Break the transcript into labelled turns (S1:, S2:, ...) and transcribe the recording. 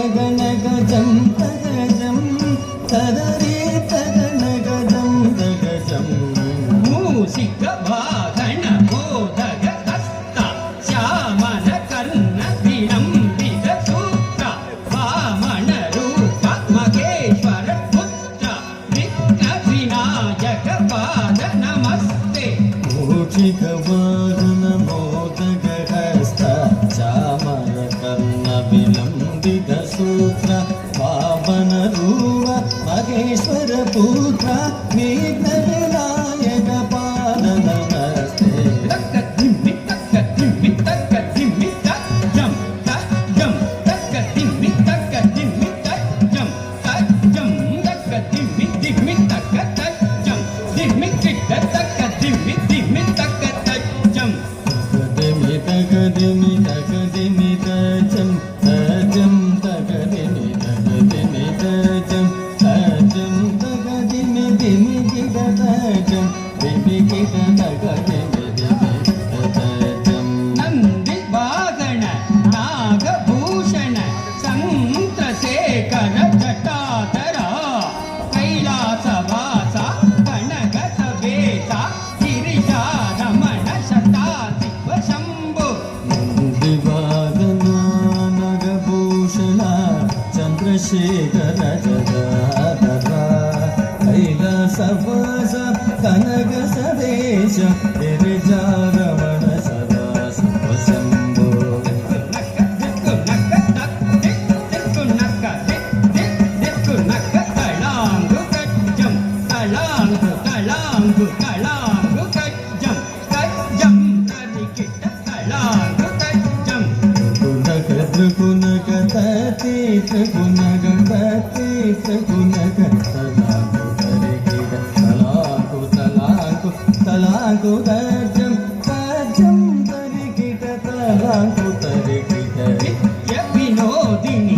S1: ತಗನಗಜಂ ತಗಜಂ ತದರಿ ತಗನಗಜಂ ತಗಜಂ
S2: ಮೂಸಿಕ ವಾಹನ ಬೋಧಕ ಹಸ್ತ ಶ್ಯಾಮನ ಕರ್ಣ ವಿಳಂಬಿತ ಸೂತ್ರ ವಾಮನ ರೂಪ ಮಹೇಶ್ವರ ಪುತ್ರ ವಿಘ್ನ ವಿನಾಯಕ ಪಾದ ನಮಸ್ತೆ
S1: ಮೂಷಿಕ ವಾಹನ ಬೋಧಕ ಹಸ್ತ ಶ್ಯಾಮನ ಕರ್ಣ ವಿಳಂಬಿತ ಸೂತ್ರ ವಾಮನ ರೂಪ ಮಹೇಶ್ವರ ಪುತ್ರ ವಿಘ್ನ ವಿನಾಯಕ ಪಾದ ನಮಸ್ತೆ
S2: ತಕ್ಕ ದಿಮ್ಮಿ ತಕ್ಕ ದಿಮ್ಮಿ ತಕ್ಕ ದಿಮ್ಮಿ ತಕ್ಕಂ ತಕ್ಕಂ ತಕ್ಕ ದಿಮ್ಮಿ ತಕ್ಕ ದಿಮ್ಮಿ ತಕ್ಕಂ ತಕ್ಕಂ ತಕ್ಕ ದಿಮ್ಮಿ ದಿಮ್ಮಿ ತಕ್ಕ ತಕ್ಕಂ ದಿಮ್ಮಿ ಚಿಕ್ಕ ತಕ್ಕ ದಿಮ್ಮಿ ದಿಮ್ಮಿ ತಕ್ಕ ತಕ್ಕಂ
S1: ತಗದಿಮಿ ತಗದಿಮಿ ತಗದಿಮಿ ತಜಂ ತಜಂ ತಗದಿಮಿ ತಗದಿಮಿ ತಜಂ ತಜಂ ತಗದಿಮಿ ದಿಮಿ ಗಿಡ ತಜಂ ದಿಮಿ ಗಿಡ ತಗದಿಮಿ ದಿಮಿ ತಜಂ
S2: ನಂದಿ ವಾಗಣ ನಾಗಭೂಷಣ ಸಂತ್ರಶೇಖರ ಜಟಾಧರ ಕೈಲಾಸ ವಾಸ ಕನಕ ಸವೇತ ಗಿರಿಜಾ ರಮಣ ಶತಾಧಿಪ ಶಂಭು
S1: ದಿವಾಗನ ನಗಭೂಷಣ ಚಂದ್ರಶೇಖರ ಜಟಾಧರ ಕೈಲಾಸವಾಸ ಕನಕ ಸದೇಶ ಗಿರಿಜಾ ರಮಣ ಸದಾ ಶಿವ ಶಂಭೋ
S2: ನಕ್ಕ ದಿಕ್ಕು ನಕ್ಕ ತಕ್ ದಿಕ್ ದಿಕ್ಕು ನಕ್ಕ ದಿಕ್ ದಿಕ್ ದಿಕ್ಕು ನಕ್ಕ ತಳಾಂಗು ಕಜ್ಜಂ ತಳಾಂಗು ತಳಾಂಗು ತಳಾಂಗು ಕಜ್ಜಂ ಕಜ್ಜಂ ತರಿಕಿಟ್ಟ ತಳಾಂಗು ಕಜ್ಜಂ
S1: ತ್ರಿಗುಣಕ ತ್ರಿಗುಣಕ ತತಿ ತ್ರಿಗುಣಕ ತತಿ ತ್ರಿಗುಣಕ ತಲಾಂಕು ತರಿಗಿಡ ತಲಾಂಕು ತಲಾಂಕು ತಲಾಂಕು ತಜಂ ತಜಂ ತರಿಗಿಡ ತಲಾಂಕು ತರಿಗಿಡ
S2: ನಿತ್ಯ ವಿನೋದಿನಿ